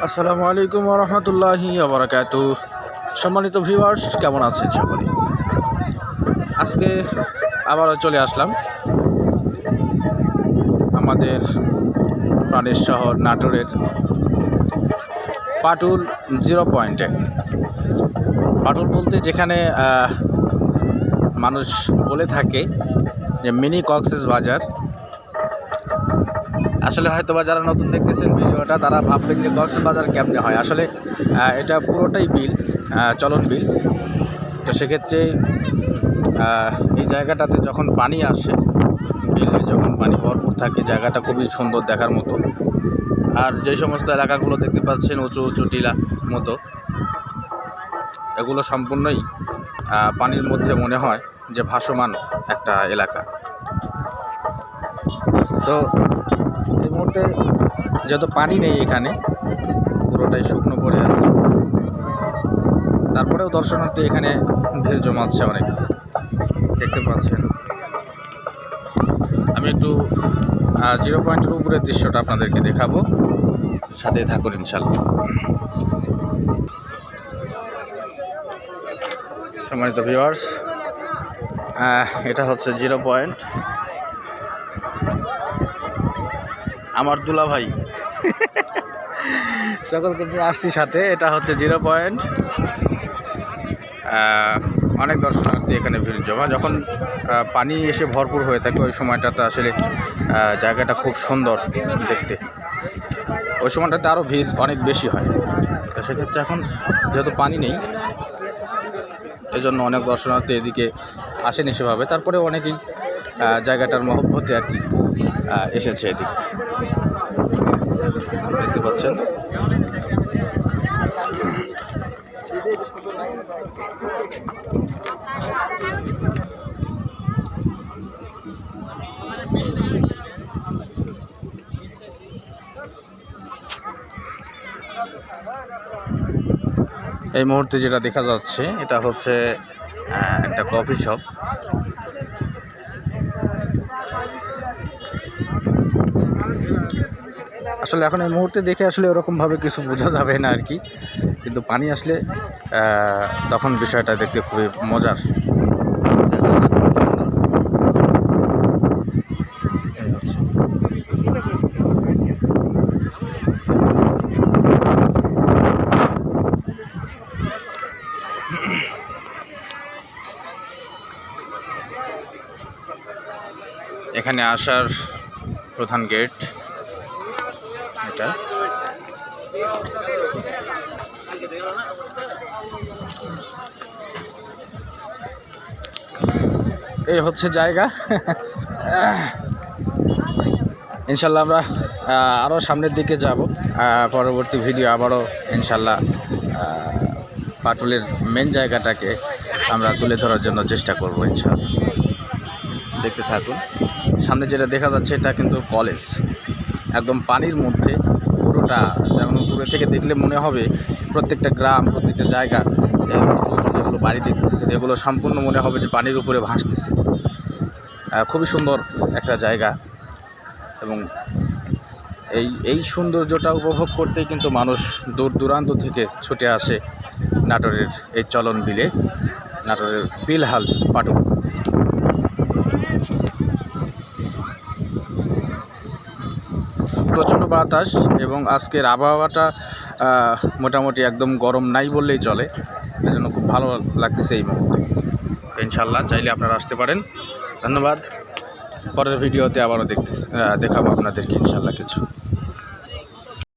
আসসালামু আলাইকুম ওয়া রাহমাতুল্লাহি ওয়া বারাকাতুহু। সম্মানিত ভিউয়ার্স, কেমন আছেন সকলে? আজকে আবারও চলে আসলাম আমাদের প্রাণের শহর নাটোরের পাটুল 0 পয়েন্টে। পাটুল বলতে যেখানে মানুষ বলে থাকে যে মিনি কক্সবাজার। আসলে হয়তোবা যারা নতুন দেখতেছেন ভিডিওটা তারা ভাববেন যে কক্সবাজার কেমনে হয়। আসলে এটা পুরোটাই বিল, চলন বিল। তো সেক্ষেত্রে এই জায়গাটাতে যখন পানি আসে, বিলে যখন পানি ভরপুর থাকে, জায়গাটা খুবই সুন্দর দেখার মতো। আর যে সমস্ত এলাকাগুলো দেখতে পাচ্ছেন উঁচু উঁচু টিলা মতো, এগুলো সম্পূর্ণই পানির মধ্যে মনে হয় যে ভাসমান একটা এলাকা। তো এই মুহূর্তে যেহেতু পানি নেই, এখানে পুরোটাই শুকনো পড়ে আছে, তারপরেও দর্শনার্থী এখানে ভিড় জমাচ্ছে অনেক, দেখতে পাচ্ছেন। আমি একটু 0 পয়েন্টের উপরের দৃশ্যটা আপনাদেরকে দেখাবো, সাথে থাকুন ইনশাল্লাহ। সম্মানিত ভিউয়ার্স, এটা হচ্ছে 0 পয়েন্ট। আমার দুলা ভাই সকলকে নিয়ে আসছি সাথে। এটা হচ্ছে 0 পয়েন্ট। অনেক দর্শনার্থী এখানে ভিড় জমা। যখন পানি এসে ভরপুর হয়ে থাকে ওই সময়টাতে আসলে জায়গাটা খুব সুন্দর দেখতে। ওই সময়টাতে আরও ভিড় অনেক বেশি হয়। তো সেক্ষেত্রে এখন যেহেতু পানি নেই, এই জন্য অনেক দর্শনার্থী এদিকে আসেনি সেভাবে। তারপরে অনেকেই জায়গাটার মহব্বতে আর কি এসেছে এদিকে, দেখতে পাচ্ছেন। এই মুহূর্তে যেটা দেখা যাচ্ছে এটা হচ্ছে একটা কফি শপ। আসলে এখন এই মুহূর্তে দেখে আসলে ওরকমভাবে কিছু বোঝা যাবে না আর কি, কিন্তু পানি আসলে তখন বিষয়টা দেখতে খুবই মজার। এখানে আসার প্রধান গেট এটা। এই হচ্ছে জায়গা। ইনশাল্লাহ আমরা আরও সামনের দিকে যাব। পরবর্তী ভিডিও আবারও ইনশাল্লাহ পাটুলের মেন জায়গাটাকে আমরা তুলে ধরার জন্য চেষ্টা করব ইনশাল্লাহ। দেখতে থাকুন। সামনে যেটা দেখা যাচ্ছে এটা কিন্তু কলেজ, একদম পানির মধ্যে পুরোটা। যেমন দূরে থেকে দেখলে মনে হবে প্রত্যেকটা গ্রাম, প্রত্যেকটা জায়গা, যেগুলো বাড়ি দেখতেছে এগুলো সম্পূর্ণ মনে হবে যে পানির উপরে ভাসতেছে। খুবই সুন্দর একটা জায়গা, এবং এই সৌন্দর্যটা উপভোগ করতেই কিন্তু মানুষ দূর দূরান্ত থেকে ছুটে আসে নাটোরের এই চলন বিলে, নাটোরের বিলহাল পাটুল। প্রচণ্ড বাতাস এবং আজকের আবহাওয়াটা মোটামুটি একদম গরম নাই বললেই চলে, এজন্য খুব ভালো লাগতেছে এই মুহূর্তে। ইনশাল্লাহ চাইলে আপনারা আসতে পারেন। ধন্যবাদ। পরের ভিডিওতে আবারও দেখাবো আপনাদেরকে ইনশাল্লাহ কিছু।